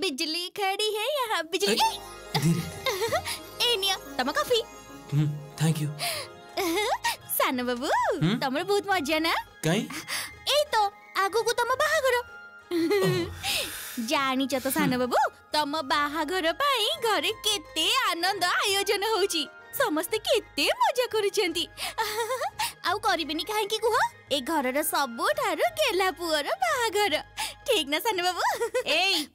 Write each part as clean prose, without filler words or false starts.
बिजली खड़ी है यहाँ बिजली धीरे ए निया तम कॉफी थैंक यू सान बाबू तमर बहुत मजा ना कहीं ए तो आगो को तम बाहाघर जानी तो सान बाबू तम बाहाघर पाई घरे केते आनंद आयोजन होची समस्ते केते मजा करूछंती आउ करिबेनी काहे की कुह ए घरर सबुठारु गेला पुअर बाहाघर ठीक ना सान बाबू एई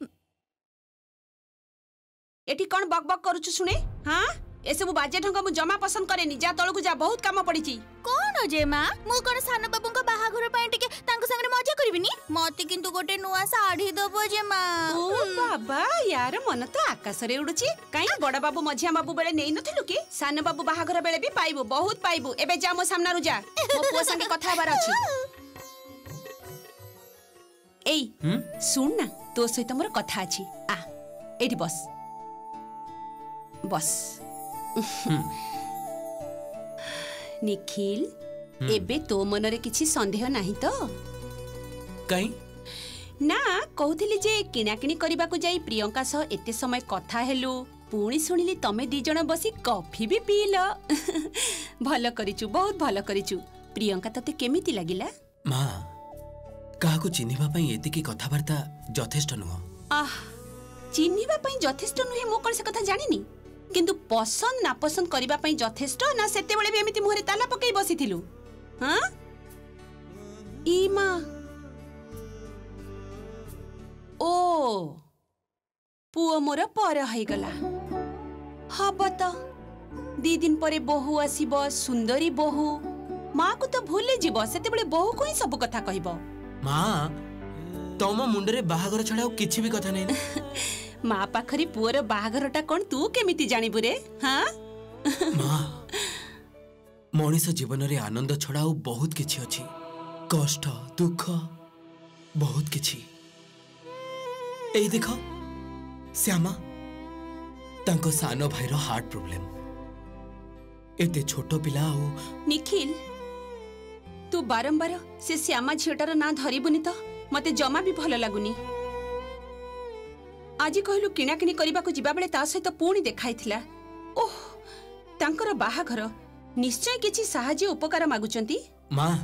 एठी कोन बक बक करूछु सुने हां ए सब बाजे ढंग मु जमा पसंद करेनी जा तळकु जा बहुत काम पड़ीची कोन जे मां मु कोन सान बाबू को बाहाघर पाई टिके तांको संगे मजा करिबिनी मते किंतु गोटे नुआ साड़ी दबो जे मां ओ बाबा यार मन तो आकाश रे उडुची काई बड़ा बाबू मझिया बाबू बेले नेई नथिलु की सान बाबू बाहाघर बेले भी पाइबो बहुत पाइबो एबे जा मो सामना रु जा मो पुओ संगे कथा बार अछि एई सुन ना तो सहित मोर कथा अछि आ एठी बस बस निखिल एबे तो मनरे किछि संदेह नाही तो कहीं ना कहूथिली जे किणाकिणी करबा को जाई प्रियंका सह एते समय कथा हेलु पुणी सुनिली तमे दी जण बसी कॉफी भी पीलो भलो करिचु बहुत भलो करिचु प्रियंका तते केमिति लागिला मां काहा को चिन्हिबा पई एति की कथावार्ता यथेष्ट नुह आह चिन्हिबा पई यथेष्ट नुहे मो कोन से कथा जानिनी किंतु पसंद ना पसंद करबा पई यथेष्ट ना सेते बेले भी एमिति मुहरे ताला पकई बसिथिलु हां ई मां ओ पुओ मोर पर है गला हब तो 2 दिन परे बहु आसीबो सुंदरी बहु मां को तो भूले जीवो सेते बेले बहु को ही सब कथा कहबो मां तम मुंडरे बाहागर छडा किछि भी कथा नै मां पाखरी पुअर बाहागरटा कोन तू केमिति जानिबु रे हां मां मनीष जीवन रे आनंद छडा बहुत किछि अछि कष्ट दुख बहुत किछि ए देखो श्यामा तांको सानो भाईरो हार्ट प्रॉब्लम एते छोटो पिला निखिल तू बारंबार से श्यामा झियोटार ना धरिबुनी तो मते जमा भी भल लागुनी आज कहलु किणाकिणी करबा को जिबा बेले ता सहित पुणी देखाइथिला ओह तांकर बाहाघर निश्चय किछि साहाय्य उपकार मागुचंती मां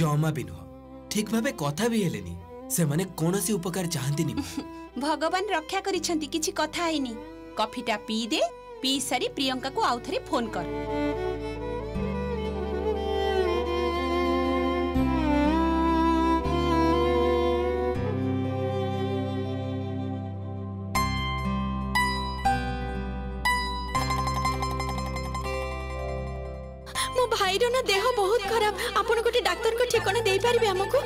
जमा बिनु ठीक भाबे कथा भी हेलेनी से माने कोनोसी उपकार चाहंतीनी भगवान रक्षा करिछंती किछि कथा आइनी कॉफीटा पी दे पी सारी प्रियंका को आउथरे फोन कर मो भाईर ना देह बहुत खराब आपण गोटे डाक्टर को ठिकाना देई पारिबे हमको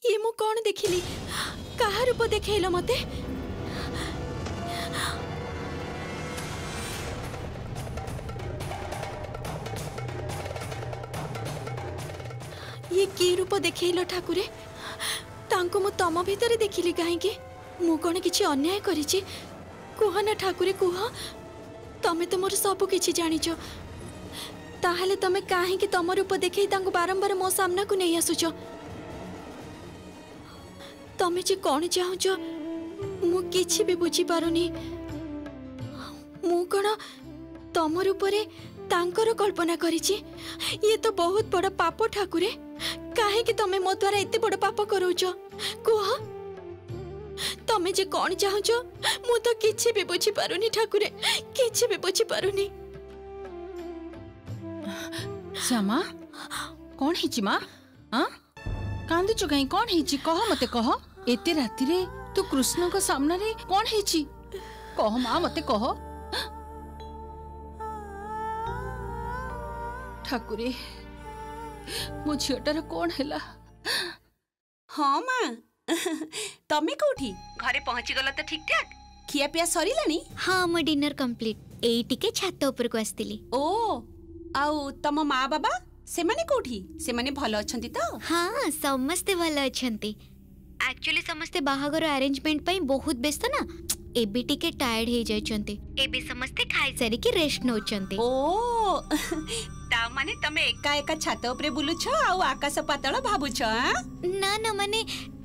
ये मु कौन देखिली कहा रूप देखल मते ये की रूप देखल ठाकुरे तांको मु तम भीतर देखिली कहीं मु कौन किछि अन्याय करिछि कुह ना ठाकुरे कुह तमे तो मोर सब किछि जानिछ ताहले तमे काहे कि तम रूप देखै तांको बारंबार मो सामना को नहीं आसुछ तमे जे कौन चाहुछ मु किछि भी बुझी पारुनी मु कोन तम रूपरे तांकर कल्पना करिछि ये तो बहुत बड़ पाप ठाकुरे काहे कि तमे मो द्वारा एते बड़ पाप करूछ कुह तमे जे कौन चाहुछ मु तो किछि भी बुझी पारुनी ठाकुरे किछि भी बुझी पारुनी श्यामा कौन हिची माँ हाँ कांदुचु कहीं कौन हिची कह मते कह एते राति रे तू कृष्ण को सामने रे कौन हिची कह माँ मते कह ठाकुरे मो झीटार कौन हैला हाँ माँ तमे कोठी घरे पहुंची गला तो ठीक ठाक खिया पिया सरीलानी हाँ मो डिनर कंप्लीट एई टिके छात ऊपर को आस्तिली ओ आउ तम माँ बाबा सेमाने कोठी सेमाने भलो अछंती तो हाँ समस्ते भलो अछंती एक्चुअली समस्ते बाहागर अरेंजमेंट पई बहुत व्यस्त ना एबी टिके टायर्ड हे जायचंती एबी समस्ते खाई सारी के रेस्ट नोचंती ओ ता माने तमे एका एका छात ऊपर बुलुछ आउ आकाश पातळ भाबुछ ना ना माने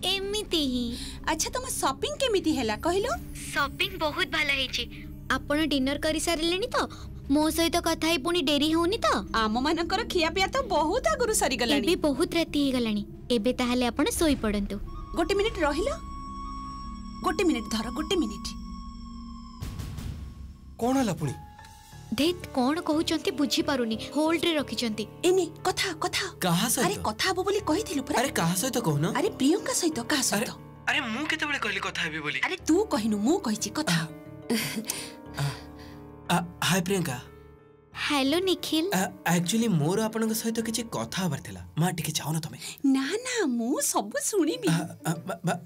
एमिति ही अच्छा तम शॉपिंग केमिति हैला कहिलो शॉपिंग बहुत भलो हेची आपण डिनर करि सारिलेनी तो मो सहित कथा ही पुनी डेरी होनी तो आम मानकर खिया पिया तो बहुत आगुरु सरी गलानी एबे बहुत राती हे गलानी एबे ताहाले आपण सोई पडंतु गोटे मिनिट रहिलो गोटे मिनिट धर गोटे मिनिट कौन हला पुणी देत कौन कहउचंती बुझी पारुनी होल्ड रे रखिचंती एनी कथा कथा कहा सहित अरे कथा हबो बोली कहिथिलु परा अरे कहा सहित कहून अरे प्रियंका सहित का अरे सहित अरे मु केते बेले कहली कथा हेबी बोली अरे तू कहिनु मु कहिची कथा hi Priyanka hello Nikhil actually मोर आपन सहित किछि कथा हबार थिला मा टिके जाओ ना तमे ना ना मु सब सुनिबी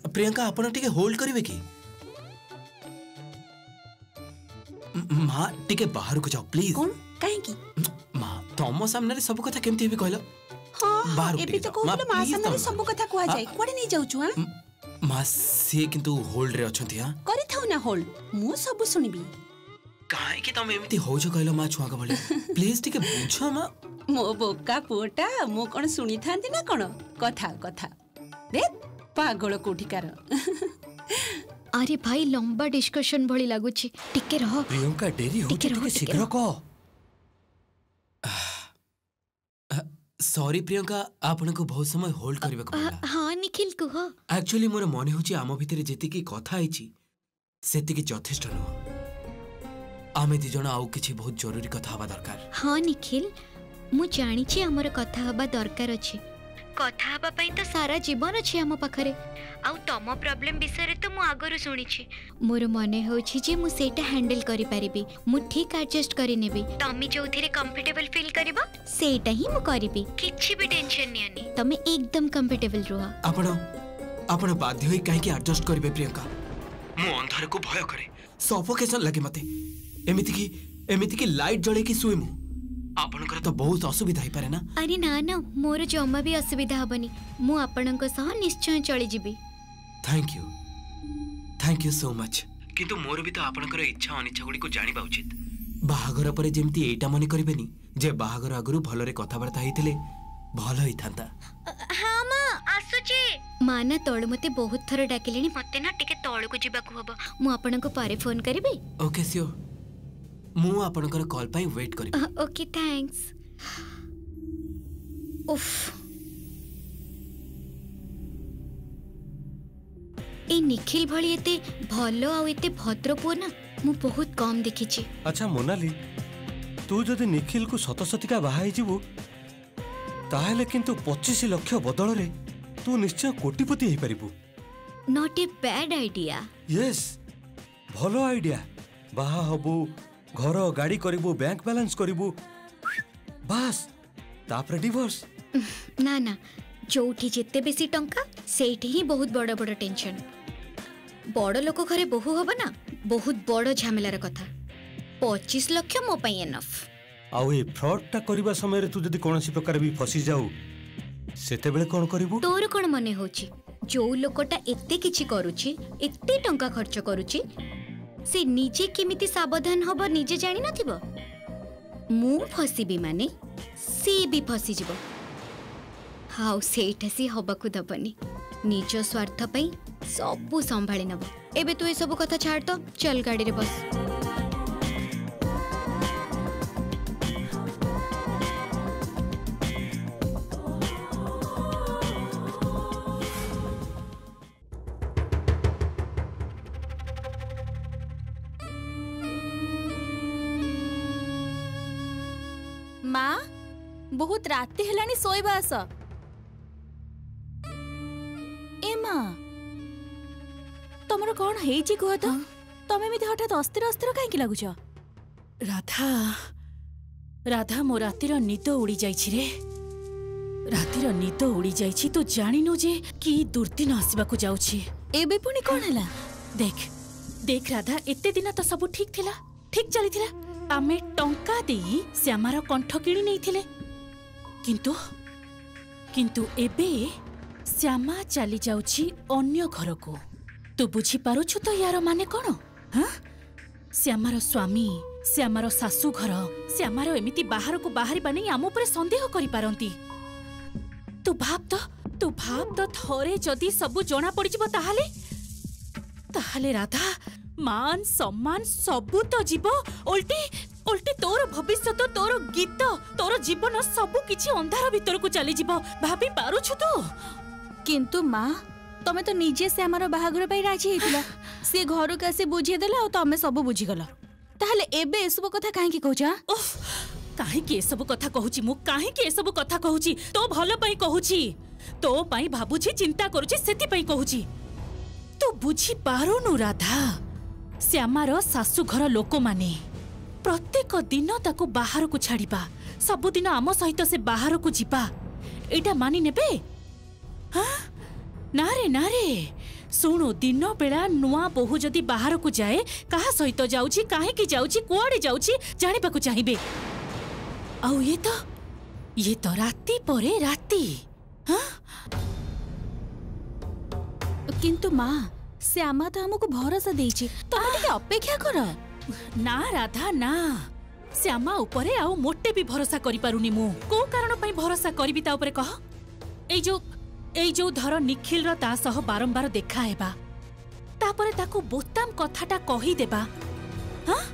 प्रियंका आपन टिके होल्ड करिवे की माँ टिके बाहर को जाओ प्लीज कौन काहे की माँ तम सामने रे सब कथा केमती हेबी कहलो हां बाहर एबी उठिके तो जाओ। माँ, कहलो मा please सामने तम सब कथा कुआ जाय कोडे नै जाउछु हां माँ से किंतु होल्ड रे अछंती हां करि थाउ ना होल्ड मु सब सुनिबी काहे कि तम एमती हो जो कहलो माँ छुआ का बोले प्लीज टिके बुझो माँ मो बोका पोटा मु कोन सुनी थांती ना कोन कथा कथा दे पागल कोठिकार अरे भाई लंबा डिस्कशन भली लागुची टिके रह प्रियंका डेरी हो टिके रहो, टिके टिके शीघ्र कह सॉरी प्रियंका आपन को बहुत समय होल्ड करबे को पड़ला हाँ निखिल कुह एक्चुअली मोर मने होची आम भितरे जेतिकी कथा आइची सेतिकी यथेष्ट न आमे दी जण आउ किछि बहुत जरूरी कथा हबा दरकार हाँ निखिल मु जानिछि हमर कथा हबा दरकार अछि कथा हबा पई तो सारा जीवन अछि हम पाखरे आउ तम प्रॉब्लम विषय रे तो मु आगरु सुनिछि मोर मने होछि जे मु सेटा हैंडल करि परिबी मु ठीक एडजस्ट करि नेबी तमी जोथिरे कंफर्टेबल फील करबा सेटा ही मु करिबी किछि भी टेंशन नियनी तमे एकदम कंफर्टेबल रहो आपण बाध्य होई काहे कि एडजस्ट करबे प्रियंका मु अंधार को भय करे सफोकेशन लागे मते एमिति की लाइट जळे की सुई मु आपनकर तो बहुत असुविधा ही पारे ना अरे ना ना मोर जम्मा भी असुविधा हबनी मु आपनक सह निश्चय चली जिबी थैंक यू सो मच किंतु मोर भी तो आपनकर इच्छा अनिच्छा गुडी को जानिबा उचित बाहागर परे जेमती एटा मने करबेनी जे बाहागर आगरु भलरे कथा वार्ता हेतिले भल ही थांता हाँ माँ आसुची माँ ना तळ मते बहुत थर डाकिलेनी मते ना टिके तळ को जिबा को हबो मु आपनक पारे फोन करबी ओके श्योर मु आपनकर कॉल पाई वेट करबी ओके थैंक्स उफ ए निखिल भली एते भलो आ एते भद्र पो ना मु बहुत कम देखिछि अच्छा मोनाली तू जदि निखिल को सतसतिका बाहाई जीवु ताहेले किंतु 25 लाख बदल रे तू निश्चय कोटिपति हे परिबु not a bad idea yes भलो आइडिया बाहा हबु घर गाड़ी करिबु बैंक बैलेंस करिबु बस तापरे डिवोर्स ना ना जोठी जिते बेसी टंका सेठी ही बहुत बड़ बड़ टेंशन। बड़ लोक घरे बहु हब ना बहुत बड़ झमेलार कथा। 25 लाख मो पई एनफ। आउ ए फ्रॉडटा करबा समय रे तू जदी कोनोसी प्रकार भी फसी जाऊ सेते बेले कोन करिवु? तोर कोन मने होची जो लोकटा एते किछि करूची एते टंका खर्च करूची से निजे केमिति सावधान हब निजे जानि नथिबो। मु फसीबी माने से भी फसी जिवो। हाउ सेठा सी हबाकू दबनी निज स्वार्थ पई सबु संभाली नब। एबे तू ए सब कथा छाड़ तो चल गाड़ी रे बस। माँ बहुत राति हेलानी सोइबा आस। ए माँ तमर कौन हेची कह तो? तमे मिते हठात अस्थिर अस्थिर काहे लागुछ? राधा राधा मो रातिर निद उड़ी जाइछि रे। रातिर निद उड़ी जाइछि तो जानिनु जे की दुर्दिन आसीबाकू जाउछि। एबे पुनी कोन हला? देख देख राधा एते दिन तो सब ठीक थिला, ठीक चली थिला। आमे टंका देई श्यामार कंठ किणी नहीं थिले, किंतु किंतु एबे श्यामा चली जाउछि अन्य घर को। तू बुझी पारुछु तो यार माने कोन? हां श्यामार स्वामी श्यामार सासू घर श्यामार एमिति बाहर को बाहरी बानी आम ऊपर संदेह करि पारंती। तू भाब तो थरे जदी सब जना पड़ी जिवो ताहाले राधा मान सम्मान सबू तो जीव। उल्टी तोर भविष्य तोर गीत तोर जीवन सबू किछि अंधार भीतर को चली जीव। भाभी पारुछु तू? किंतु माँ तमे तो निजे से हमारा बाहागर पाई राजी हेतिला। से घर का से बुझी देला और तमे सब बुझी गला। ताहले एबे ए सब कथा काहे की कहूचा? काहे की ए सब कथा कहूची? मु काहे की ए सब कथा कहूची? तो भलो पई कहूची, तो पई भाबुची, चिंता करूची, सेति पई कहूची। तू बुझी पारुनु राधा? श्यामार सासू घर लोक माने प्रत्येक दिन ताको बाहर को छाड़िबा, सबुदिन आम सहित से बाहर को जीवा एटा मानि नेबे? हाँ ना रे सुनो, दिन बेला नुआ बोहू जदि बाहर को जाए कहा सहित जाउची, काहे की जाउची, कुआडे जाउची जानिबा को चाहिबे। आउ ये तो राती परे राती। हाँ किंतु माँ श्यामा तो हमको भरोसा देछि, तमे टिके अपेक्षा कर। ना राधा ना, श्यामा उपरे आउ मोटे भी भरोसा करि पारुनी मु। को कारण पई भरोसा करबी ता उपरे कह? एई जो धर निखिल रा ता सह बारंबार देखा हेबा, तापरे ताको बोताम कथाटा कहि देबा। हां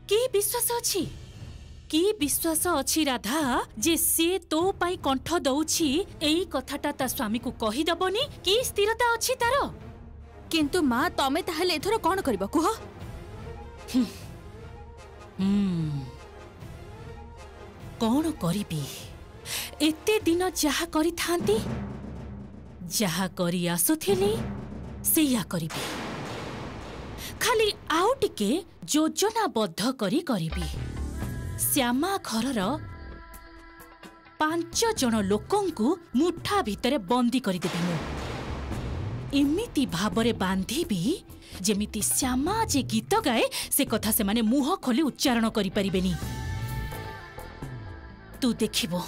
की विश्वास अछि? की विश्वास अछि राधा जे से तो पई कंठ दउछि एई कथाटा ता स्वामी को कहि दबनी? की स्थिरता अछि तारो? किंतु माँ तमे ताहले एथरो कोन करबा कुह? कौन करिबी? एते दिन जहा करि थांती, जहा करि आसुथिली सेया करिबी। खाली आउ टिके योजनाबद्ध करी करिबी। श्यामा घरर 5 जन लोकंकु मुठा भितरे बंदी करि देबी मु। एमिति भाबरे बांधीबी जेमिति श्यामा जे गीत गाए से कथा से माने मुह खोली उच्चारण करि परिबेनी। तू देखिबो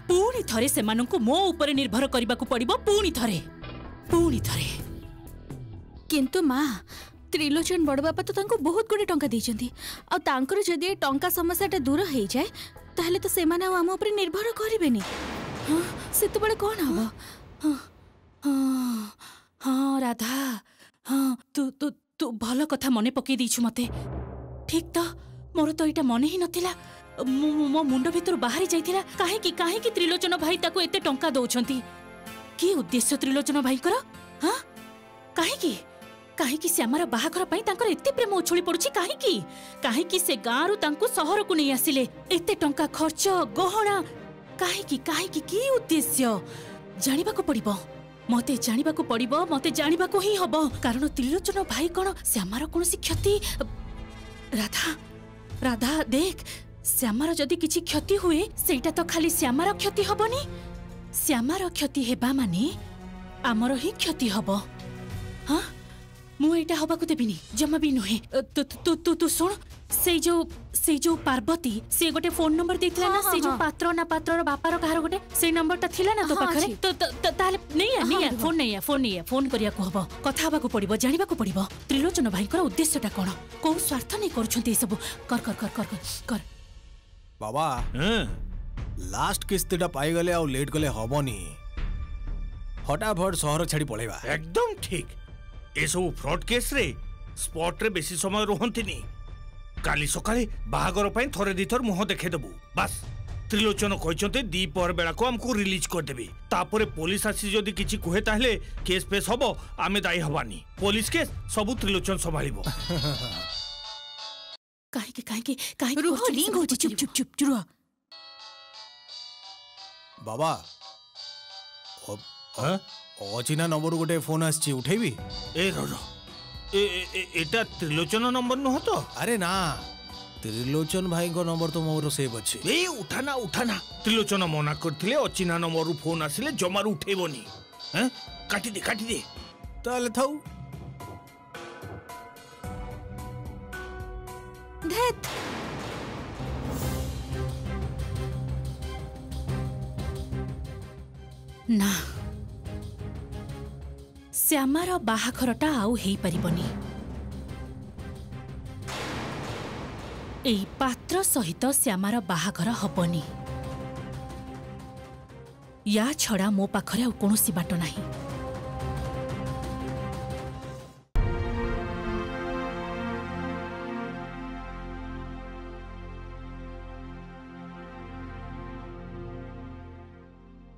पुणी थरे से मानंकु मो ऊपर निर्भर करबा को पड़िबो। पुणी थरे किंतु माँ त्रिलोचन बड़ बापा तो तांको बहुत गुडे टंका दैचंती, आ तांकर जदि ए टंका समस्याटा दूर हो जाए ताहले तो से माने आम ऊपर निर्भर करिबेनी। हां सेते बळे कोन हबो? हाँ राधा, हाँ तू भल कथा मने पकई दीछु मते। ठीक तो मोर तो एटा मने ही नथिला, मो मुंड भितर बाहरी जाइथिला। काहे की त्रिलोचन भाई ताको एते टंका दउछंती? की उद्देश्य त्रिलोचन भाई कर? हां काहे की श्यामार बाहाघर पई तांकर एते प्रेम उछुली पडुची? काहे की से गाँरु तांको सहर को नहीं आसिले? एते टंका खर्च गहना काहे की उद्देश्य जानिबा को पड़िबो। मते जानिबा को ही हबो, कारण त्रिलोचन भाई कोन श्यामार कोनसी क्षति। राधा देख श्यामार जदि किछि क्षति हुए सेटा तो खाली श्यामार क्षति हबनी, श्यामार क्षति हेबा माने आमर ही क्षति हबो। हाँ मु एटा हबा को देबिनी, जमा भी नुहे। तू तू तू तू सुन, से जो पार्वती से गोटे फोन नंबर देथिला ना, से जो पात्र ना पात्रर बापार कहार गोटे से नंबरटा थिला ना तो पाखरे, तो ताले नहीं फोन फोन करिया को हबो, कथा हबा को पड़िबो, जानिबा को पड़िबो त्रिलोचन भाईकर उद्देश्यटा कोन, को स्वार्थ नै करूछन्ती ए सब। कर कर कर कर कर बाबा लास्ट किस्तीटा पाई गले आ लेट गले हबनी, फटाफट शहर छाड़ी पळेबा। एकदम ठीक। ए सब फ्रॉड केस रे स्पॉट रे बेसी समय रहंतिनी, काली सकाळे बाहागर पई थरे दिथर मुह देखे देबू बस। त्रिलोचन कहचंते दीपर बेला को हमको रिलीज कर देबे, तापरे पुलिस आसी जदी किछि कहे ताहले केस पेस हबो, आमे दाई हबानी। पुलिस केस सब त्रिलोचन संभाळिबो। काहे रुहो रिंग होची, चुप चुप चुप चुप। बाबा अचिना नंबर गोटे फोन आछि, उठेबी? ए रो एटा त्रिलोचन नंबर न हो तो? अरे ना, त्रिलोचन भाई को नंबर तो मोर सेव अछि। ए उठाना उठाना, त्रिलोचन मना करथिले अचिना नंबर रु फोन आसिले जमार उठेबोनी। हैं काटी दे ताले थाउ। धत ना श्यामार बाहाघरटा आउ हेई परिबनी। एई पात्र सहित श्यामार बाहाघर हबनी, या छड़ा मो पाखरे कोनोसी बाट नाही।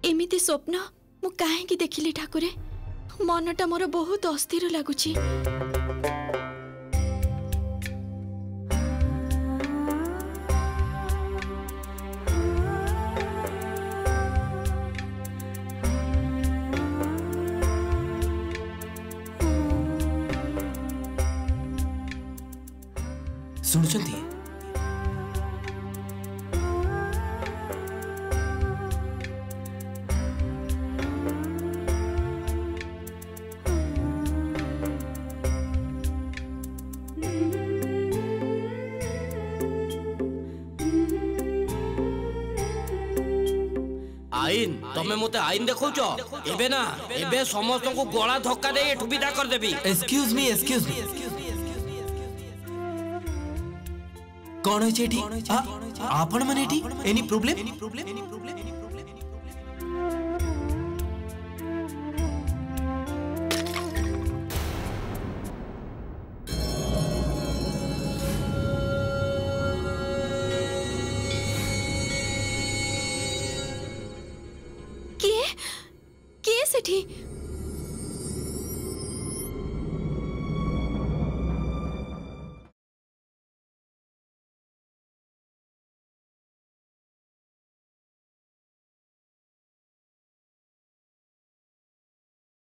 एमिति स्वप्न मु काहेकि देखिली ठाकुरे? मनटा मोर बहुत अस्थिर लागुची। सुनुचंती? आईन तमे मते आईन देखौछ एबे ना, एबे समस्त को गला धक्का दे एठु विदा कर देबी। एक्सक्यूज मी कौन है चेठी? आपण माने एठी एनी प्रॉब्लम? के सेठी?